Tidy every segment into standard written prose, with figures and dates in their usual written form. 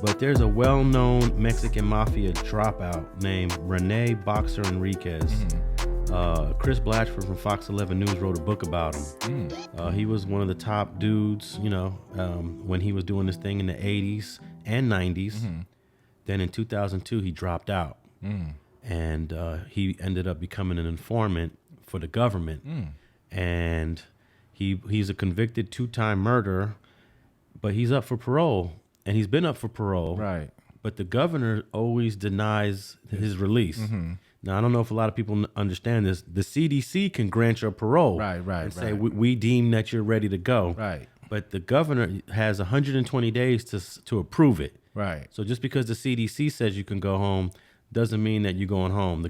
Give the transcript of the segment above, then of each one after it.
But there's a well-known Mexican Mafia dropout named Rene Boxer Enriquez. Chris Blatchford from Fox 11 News wrote a book about him. He was one of the top dudes, when he was doing this thing in the 80s and 90s. Then in 2002, he dropped out. And he ended up becoming an informant for the government. And he's a convicted 2-time murderer, but he's up for parole. And he's been up for parole. Right. But the governor always denies his release. Now, I don't know if a lot of people understand this. The CDC can grant your parole. And say, we deem that you're ready to go. Right. But the governor has 120 days to approve it. Right. So just because the CDC says you can go home doesn't mean that you're going home.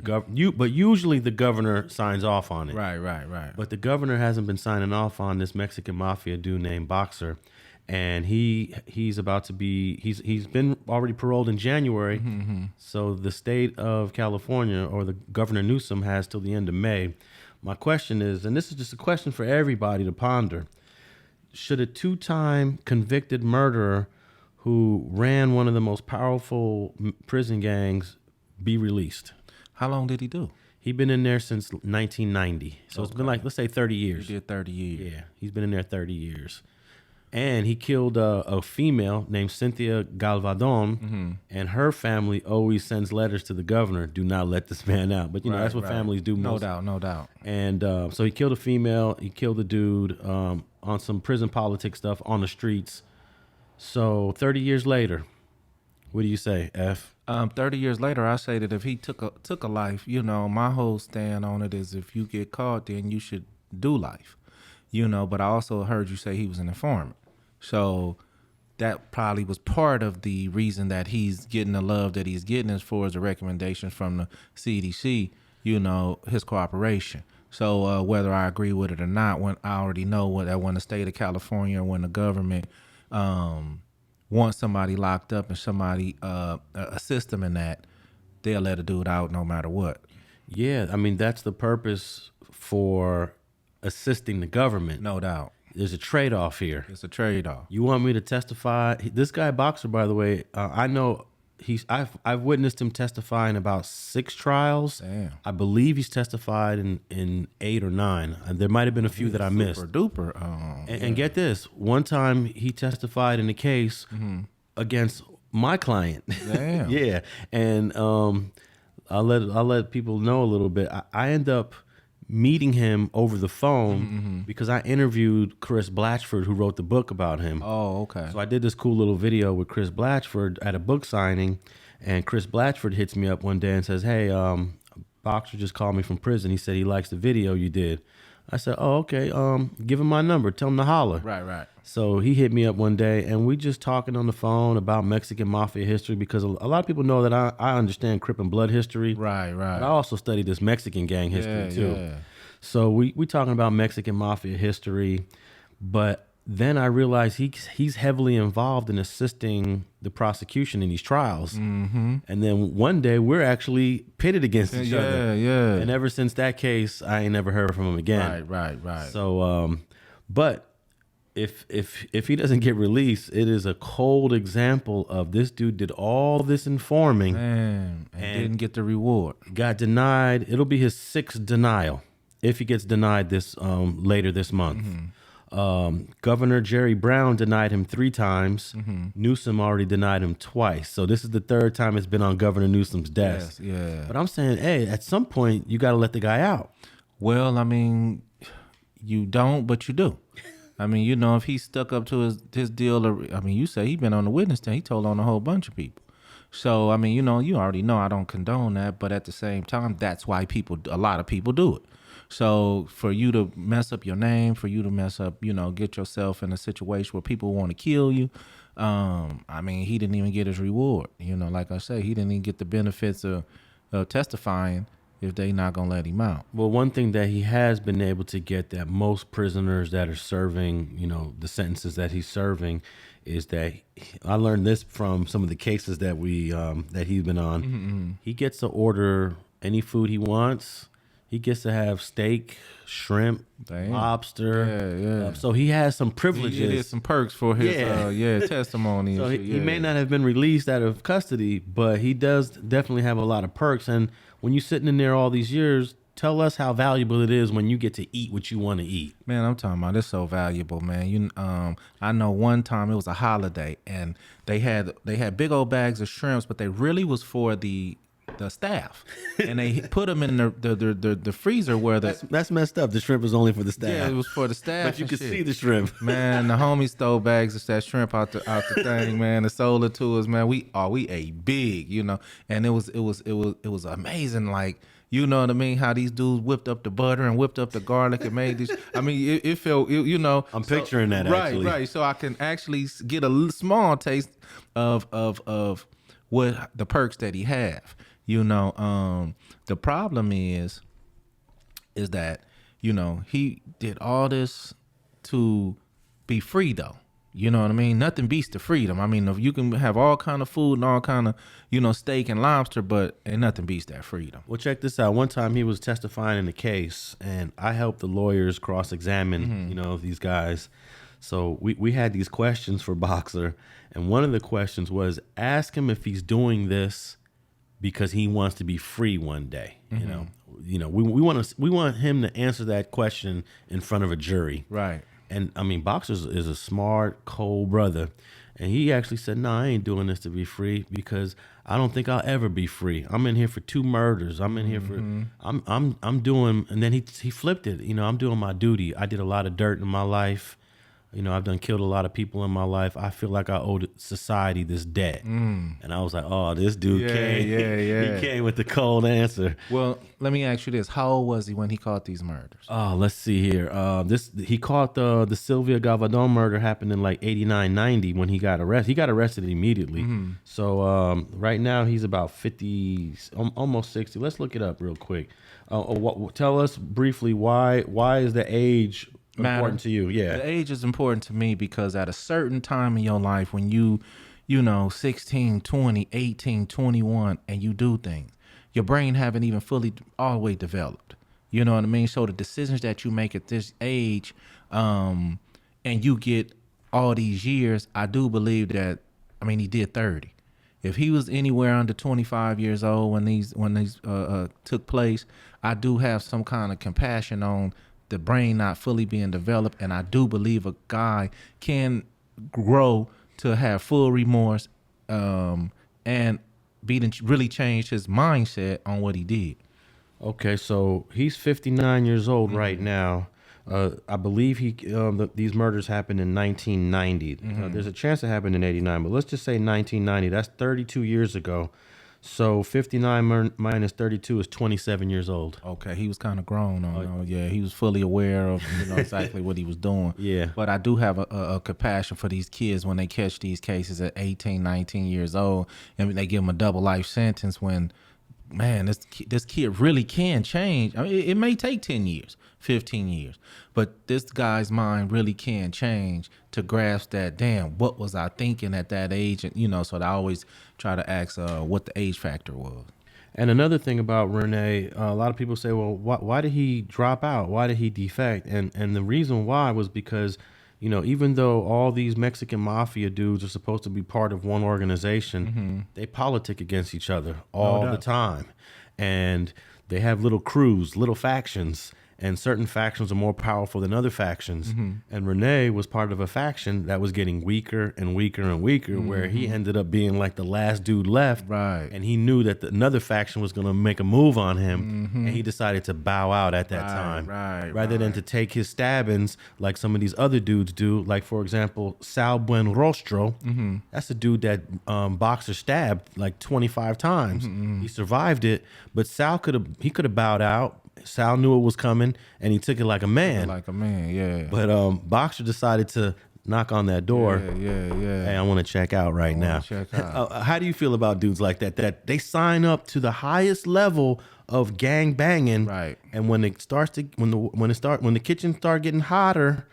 But usually the governor signs off on it. Right. But the governor hasn't been signing off on this Mexican Mafia dude named Boxer. And he's about to be he's been already paroled in January. So the state of California, or the Governor Newsom, has till the end of May. My question is, and this is just a question for everybody to ponder, should a 2-time convicted murderer who ran one of the most powerful prison gangs be released? How long did he do? He's been in there since 1990. So It's been like, let's say 30 years. He did 30 years. Yeah, he's been in there 30 years. And he killed a female named Cynthia Galvadon, and her family always sends letters to the governor, do not let this man out. But, that's what families do most. No doubt. And so he killed a female, he killed a dude on some prison politics stuff on the streets. So 30 years later, what do you say, F? 30 years later, I say that if he took a life, my whole stand on it is if you get caught, then you should do life. But I also heard you say he was an informant. So that probably was part of the reason that he's getting the love that he's getting as far as the recommendations from the CDC, his cooperation. So whether I agree with it or not, when I already know that when the state of California, when the government wants somebody locked up and somebody assist them in that, they'll let a dude out no matter what. Yeah, I mean, that's the purpose for assisting the government. No doubt. There's a trade-off here. It's a trade-off. You want me to testify? This guy Boxer, by the way, I know I've witnessed him testify in about 6 trials. Damn. I believe he's testified in 8 or 9. There might have been a few that I missed. Super duper. And get this, one time he testified in a case against my client. Damn. Yeah, and I'll let people know a little bit. I end up meeting him over the phone because I interviewed Chris Blatchford, who wrote the book about him. Oh, okay. So I did this cool little video with Chris Blatchford at a book signing, and Chris Blatchford hits me up one day and says, "Hey, Boxer just called me from prison. He said he likes the video you did." I said, "Oh, okay. Give him my number. Tell him to holler." Right. So he hit me up one day, and we just talking on the phone about Mexican Mafia history, because a lot of people know that I understand Crip and Blood history. Right. But I also study this Mexican gang history too. Yeah. So we talking about Mexican Mafia history, but then I realized he's heavily involved in assisting the prosecution in these trials. And then one day we're actually pitted against each other. Yeah. And ever since that case, I ain't never heard from him again. Right. So, but if he doesn't get released, it is a cold example of this dude did all this informing, and didn't get the reward. Got denied. It'll be his 6th denial if he gets denied this later this month. Governor Jerry Brown denied him 3 times. Newsom already denied him twice. So this is the 3rd time it's been on Governor Newsom's desk. Yes, yeah. But I'm saying, hey, at some point you got to let the guy out. Well, I mean, you don't, but you do. I mean, if he stuck up to his deal, I mean, you say he been on the witness stand. He told on a whole bunch of people. So, I mean, you already know I don't condone that. But at the same time, that's why a lot of people do it. So for you to mess up your name, for you to mess up, get yourself in a situation where people want to kill you. I mean, he didn't even get his reward. Like I say, he didn't even get the benefits of testifying if they not going to let him out. Well, one thing that he has been able to get that most prisoners that are serving, the sentences that he's serving, is that I learned this from some of the cases that he's been on. He gets to order any food he wants. He gets to have steak, shrimp, Damn. lobster. Yeah. So he has some privileges. He did some perks for his testimony. So and he may not have been released out of custody, but he does definitely have a lot of perks. And when you're sitting in there all these years, tell us how valuable it is when you get to eat what you want to eat. Man, I'm talking about it's so valuable, man. I know one time it was a holiday and they had big old bags of shrimps, but they really was for the staff, and they put them in the freezer where that's messed up. The shrimp was only for the staff. Yeah, it was for the staff. But you could see the shrimp. Man, the homie stole bags of that shrimp out the thing, man. And sold it to us, man. We ate big, and it was amazing. Like, you know what I mean? How these dudes whipped up the butter and whipped up the garlic and made this. I mean, it felt, I'm picturing that actually. Right. So I can actually get a small taste of what the perks that he have. The problem is that, he did all this to be free though. You know what I mean? Nothing beats the freedom. I mean, if you can have all kind of food and all kind of, steak and lobster, but ain't nothing beats that freedom. Well, check this out. One time he was testifying in the case, and I helped the lawyers cross-examine, these guys. So we had these questions for Boxer, and one of the questions was, ask him if he's doing this because he wants to be free one day. We want him to answer that question in front of a jury. Right. And I mean, Boxer is a smart, cold brother, and he actually said, "No, I ain't doing this to be free because I don't think I'll ever be free. I'm in here for 2 murders. I'm in here for I'm doing." And then he flipped it. I'm doing my duty. I did a lot of dirt in my life. I've killed a lot of people in my life. I feel like I owe society this debt. And I was like, oh, this dude came. Yeah. He came with the cold answer. Well, let me ask you this. How old was he when he caught these murders? Oh, let's see here. He caught the Sylvia Galvadon murder happened in like 89, 90 when he got arrested. He got arrested immediately. So right now he's about 50, almost 60. Let's look it up real quick. Tell us briefly why is the age important to you? Yeah, the age is important to me because at a certain time in your life when you 16, 20, 18, 21 and you do things, your brain haven't even fully all the way developed. You know what I mean? So the decisions that you make at this age, and you get all these years, I do believe that, he did 30. If he was anywhere under 25 years old when these took place, I do have some kind of compassion on the brain not fully being developed, and I do believe a guy can grow to have full remorse and really change his mindset on what he did. Okay, so he's 59 years old right now. I believe these murders happened in 1990. There's a chance it happened in 89, but let's just say 1990. That's 32 years ago. So 59 minus 32 is 27 years old. Okay, he was kind of grown on. Yeah, he was fully aware of exactly what he was doing. Yeah. But I do have a compassion for these kids when they catch these cases at 18, 19 years old, and they give them a double life sentence when, man, this kid really can change. It may take 10 years, 15 years, but this guy's mind really can change to grasp that, damn, what was I thinking at that age? And, so I always try to ask what the age factor was. And another thing about Rene, a lot of people say, well, why did he drop out? Why did he defect? And the reason why was because, even though all these Mexican Mafia dudes are supposed to be part of one organization, they politic against each other all the time. And they have little crews, little factions. And certain factions are more powerful than other factions. And Rene was part of a faction that was getting weaker and weaker and weaker, where he ended up being like the last dude left. Right. And he knew that another faction was going to make a move on him, and he decided to bow out at that time. Rather than to take his stabbings like some of these other dudes do. Like, for example, Sal Buenrostro. That's a dude that Boxer stabbed like 25 times. He survived it, but Sal could have bowed out. Sal knew it was coming, and he took it like a man. Yeah. But Boxer decided to knock on that door. Yeah. Hey, I want to check out right now. Check out. How do you feel about dudes like that? That they sign up to the highest level of gang banging, right? And when it starts to when the kitchen start getting hotter,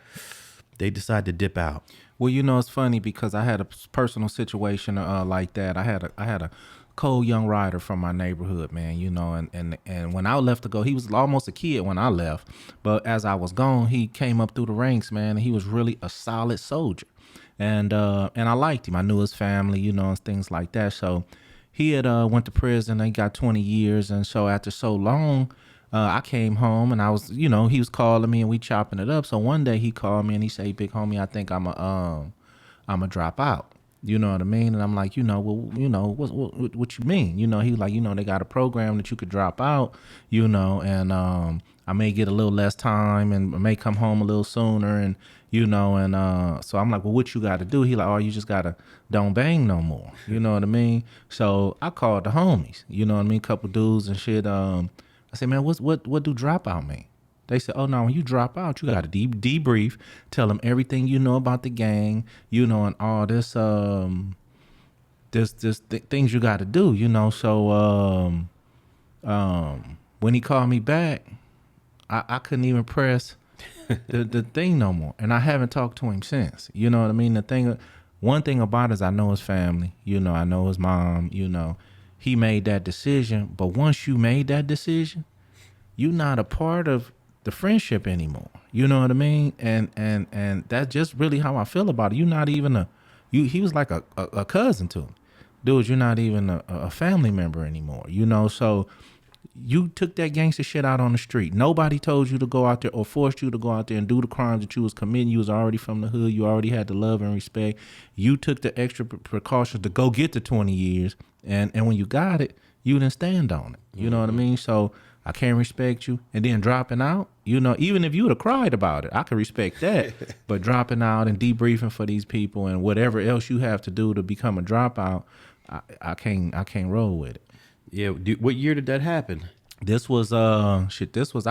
they decide to dip out. Well, it's funny because I had a personal situation like that. I had cold young rider from my neighborhood, man, you know, and when I left to go, he was almost a kid when I left, but as I was gone, he came up through the ranks, man, and he was really a solid soldier. And I liked him. I knew his family, you know, and things like that. So he had went to prison. He got 20 years, and so after so long, I came home, and I was, you know, he was calling me, and we chopping it up. So one day he called me, and he said, "Big homie, I think I'm a drop out." You know what I mean? And I'm like, you know, well, you know, what you mean? You know, he was like, you know, they got a program that you could drop out, you know, and I may get a little less time and I may come home a little sooner, and you know, and so I'm like, well, what you got to do? He like, oh, you just gotta don't bang no more. You know what I mean? So I called the homies. You know what I mean? Couple dudes and shit. I said, man, what do dropout mean? They said, oh, no, when you drop out, you got to debrief, tell them everything you know about the gang, you know, and all this, things you got to do, you know. So when he called me back, I couldn't even press the thing no more. And I haven't talked to him since, you know what I mean? One thing about it is I know his family, you know, I know his mom, you know. He made that decision, but once you made that decision, you're not a part of the friendship anymore. You know what I mean? And that's just really how I feel about it. You're not even he was like a cousin to him. Dude, you're not even a family member anymore, you know? So you took that gangster shit out on the street. Nobody told you to go out there or forced you to go out there and do the crimes that you was committing. You was already from the hood. You already had the love and respect. You took the extra precautions to go get the 20 years. And when you got it, you didn't stand on it. You know what I mean? So I can't respect you. And then dropping out, you know, even if you would have cried about it, I could respect that. But dropping out and debriefing for these people and whatever else you have to do to become a dropout, I can't roll with it. Yeah. What year did that happen? This was I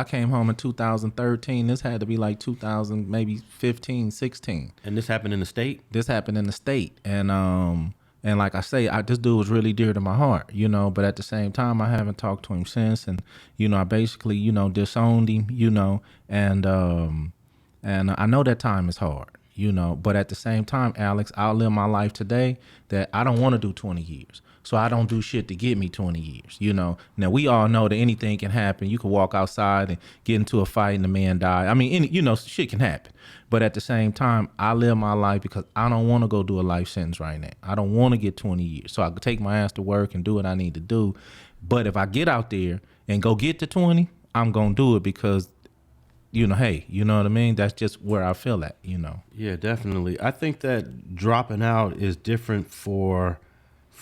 came home in 2013. This had to be like 2000, maybe 15, 16. And this happened in the state? This happened in the state. And like I say, this dude was really dear to my heart, you know, but at the same time, I haven't talked to him since. And, you know, I basically, you know, disowned him, you know, and I know that time is hard, you know, but at the same time, Alex, I'll live my life today that I don't want to do 20 years. So I don't do shit to get me 20 years, you know. Now, we all know that anything can happen. You can walk outside and get into a fight and the man die. I mean, you know, shit can happen. But at the same time, I live my life because I don't want to go do a life sentence right now. I don't want to get 20 years. So I could take my ass to work and do what I need to do. But if I get out there and go get to 20, I'm going to do it because, you know, hey, you know what I mean? That's just where I feel at, you know. Yeah, definitely. I think that dropping out is different for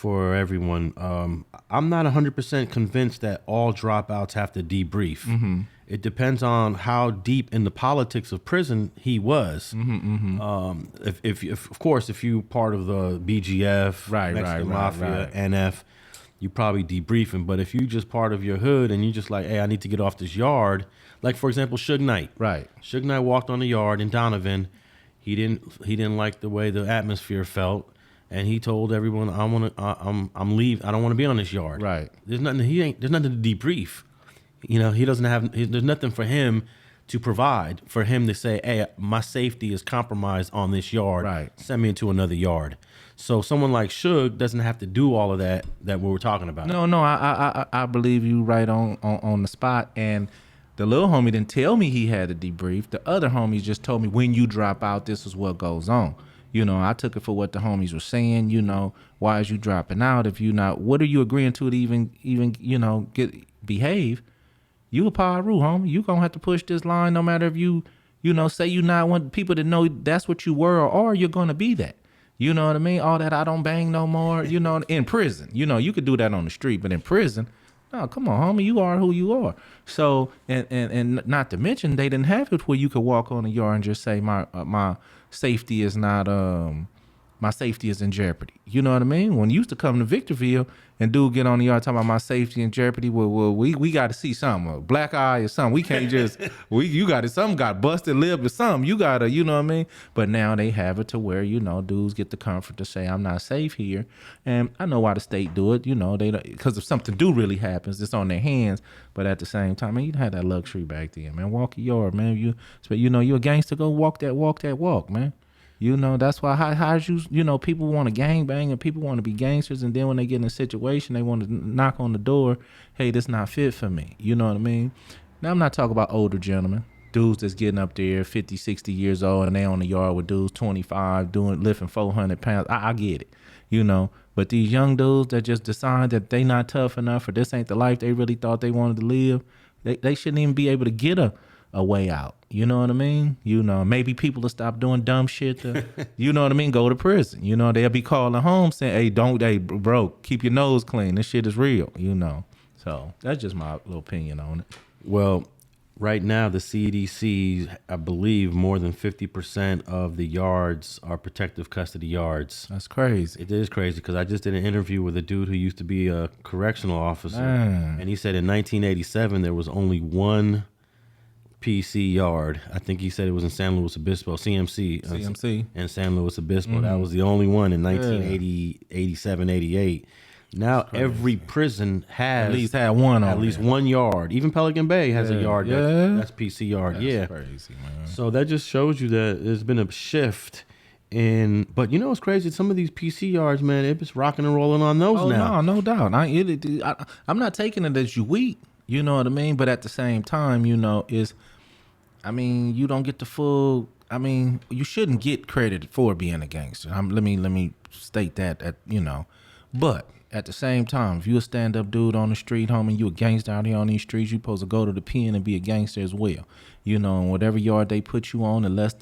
everyone. I'm not 100% convinced that all dropouts have to debrief. Mm-hmm. It depends on how deep in the politics of prison he was. Mm-hmm, mm-hmm. If of course, if you part of the BGF, Mexican Mafia, NF, you probably debriefing. But if you just part of your hood and you just like, hey, I need to get off this yard. Like, for example, Suge Knight. Right. Suge Knight walked on the yard in Donovan. He didn't like the way the atmosphere felt. And he told everyone, I'm leaving. I don't want to be on this yard. Right. There's nothing to debrief. You know, there's nothing for him to provide for him to say, hey, my safety is compromised on this yard. Right. Send me into another yard. So someone like Suge doesn't have to do all of that we were talking about. No, I believe you right on the spot. And the little homie didn't tell me he had to debrief. The other homies just told me, when you drop out, this is what goes on. You know, I took it for what the homies were saying. You know, why is you dropping out? If you not, what are you agreeing to even you know, behave? You a Parole, homie. You gonna have to push this line no matter if you know, say you not want people to know that's what you were or you're gonna be that. You know what I mean? All that I don't bang no more, you know, in prison. You know, you could do that on the street, but in prison, no, come on, homie, you are who you are. So, and not to mention, they didn't have it where you could walk on the yard and just say my safety is not my safety is in jeopardy. You know what I mean? When you used to come to Victorville and dude get on the yard talking about my safety in jeopardy, well we got to see something, a black eye or something. We can't just you got to something got busted lip or something. You got to, you know what I mean? But now they have it to where, you know, dudes get the comfort to say I'm not safe here, and I know why the state do it. You know, they because if something do really happens, it's on their hands. But at the same time, man, you didn't have that luxury back then, man. Walk your yard, man. You know, you a gangster, go walk that walk, man. You know, that's why how you know, people want to gangbang and people want to be gangsters, and then when they get in a situation, they want to knock on the door. Hey, this not fit for me. You know what I mean? Now, I'm not talking about older gentlemen, dudes that's getting up there 50, 60 years old, and they on the yard with dudes 25 lifting 400 pounds. I get it, you know. But these young dudes that just decide that they not tough enough, or this ain't the life they really thought they wanted to live, they shouldn't even be able to get a way out. You know what I mean? You know, maybe people will stop doing dumb shit to, you know what I mean, go to prison. You know, they'll be calling home saying, hey, bro, keep your nose clean. This shit is real, you know. So that's just my little opinion on it. Well, right now the CDC, I believe more than 50% of the yards are protective custody yards. That's crazy. It is crazy because I just did an interview with a dude who used to be a correctional officer. Man. And he said in 1987 there was only one PC yard. I think he said it was in San Luis Obispo, CMC. In San Luis Obispo. That was the only one in 1980, 87, 88. Now every prison has at least had one on at least one yard. Even Pelican Bay has a yard that's PC yard. That's crazy, man. So that just shows you that there's been a shift in. But you know what's crazy? Some of these PC yards, man, it's rocking and rolling on those now. No doubt. I'm not taking it as you weak. You know what I mean? But at the same time, you know, you don't get the full. I mean, you shouldn't get credit for being a gangster. Let me state that you know, but at the same time, if you a stand-up dude on the street, homie, you a gangster out here on these streets, you supposed to go to the pen and be a gangster as well. You know, and whatever yard they put you on, unless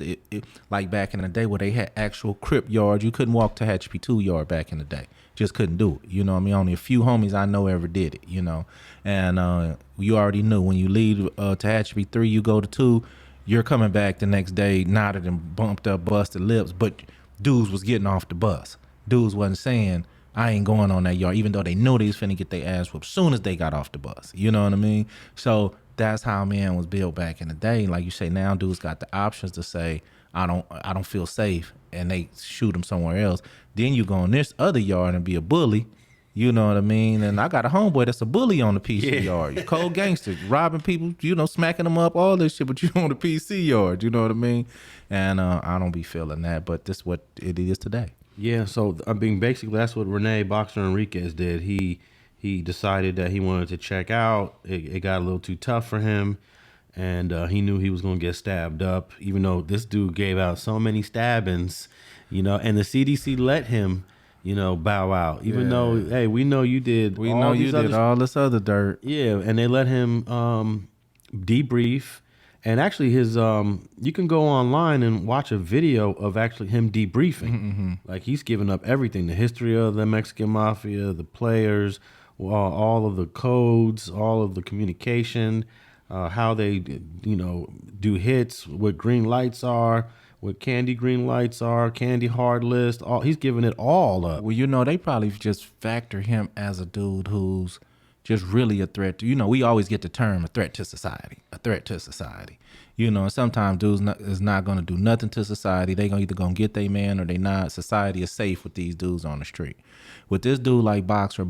like back in the day where they had actual Crip yards, you couldn't walk to Hatchby 2 yard back in the day. Just couldn't do it. You know what I mean? Only a few homies I know ever did it, you know. And you already knew when you leave to Hatchby 3, you go to 2, you're coming back the next day knotted and bumped up, busted lips, but dudes was getting off the bus. Dudes wasn't saying, I ain't going on that yard, even though they knew they was finna get their ass whooped as soon as they got off the bus. You know what I mean? So that's how man was built back in the day. Like you say, now dudes got the options to say, I don't feel safe, and they shoot them somewhere else. Then you go in this other yard and be a bully. You know what I mean? And I got a homeboy that's a bully on the PC yard. Cold gangster, robbing people, you know, smacking them up, all this shit, but you on the PC yard. You know what I mean? And I don't be feeling that, but this is what it is today. Yeah, so I mean, basically that's what Rene Boxer Enriquez did. He decided that he wanted to check out. It got a little too tough for him, and he knew he was going to get stabbed up, even though this dude gave out so many stabbings, you know, and the CDC let him, you know, bow out, even though, hey, we know you did. We know you did all this other dirt. Yeah, and they let him debrief. And actually, his you can go online and watch a video of actually him debriefing. Mm-hmm. Like he's giving up everything: the history of the Mexican Mafia, the players, all of the codes, all of the communication, how they, you know, do hits, what green lights are, what candy green lights are, candy hard list. He's giving it all up. Well, you know, they probably just factor him as a dude who's just really a threat to, you know, we always get the term a threat to society. You know, sometimes dudes is not going to do nothing to society. They either going to get their man or they not. Society is safe with these dudes on the street. With this dude like Boxer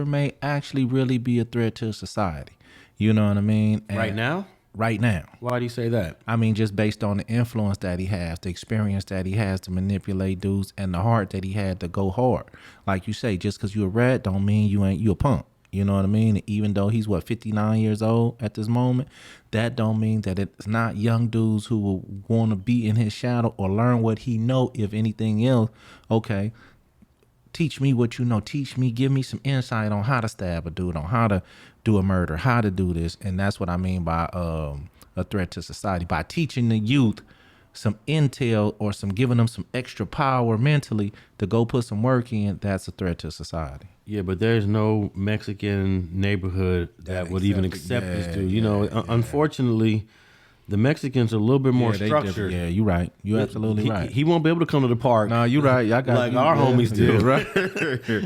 may actually really be a threat to society. You know what I mean? And right now? Right now. Why do you say that? I mean, just based on the influence that he has, the experience that he has to manipulate dudes, and the heart that he had to go hard. Like you say, just because you a rat don't mean you a punk. You know what I mean? Even though he's 59 years old at this moment, that don't mean that it's not young dudes who will want to be in his shadow or learn what he know. If anything else, okay, teach me what you know. Teach me, give me some insight on how to stab a dude, on how to do a murder, how to do this. And that's what I mean by a threat to society. By teaching the youth some intel or giving them some extra power mentally to go put some work in, that's a threat to society. Yeah, but there's no Mexican neighborhood that would even accept this dude. You know, unfortunately, the Mexicans are a little bit more structured. Yeah, you're right. You're absolutely right. He won't be able to come to the park. No, you're right. I got like our homies do. Right?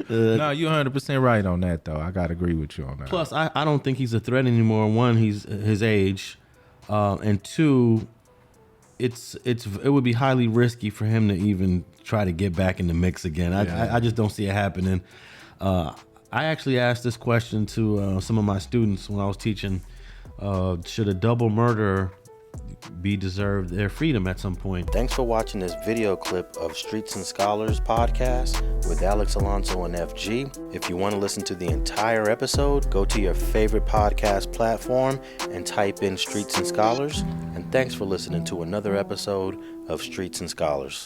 No, you're 100% right on that, though. I got to agree with you on that. Plus, I don't think he's a threat anymore. One, he's his age. And two, it would be highly risky for him to even try to get back in the mix again. I just don't see it happening. I actually asked this question to some of my students when I was teaching. Should a double murder be deserved their freedom at some point. Thanks for watching this video clip of Streets and Scholars podcast with Alex, Alonso, and FG. If you want to listen to the entire episode, go to your favorite podcast platform and type in Streets and Scholars. And thanks for listening to another episode of Streets and Scholars.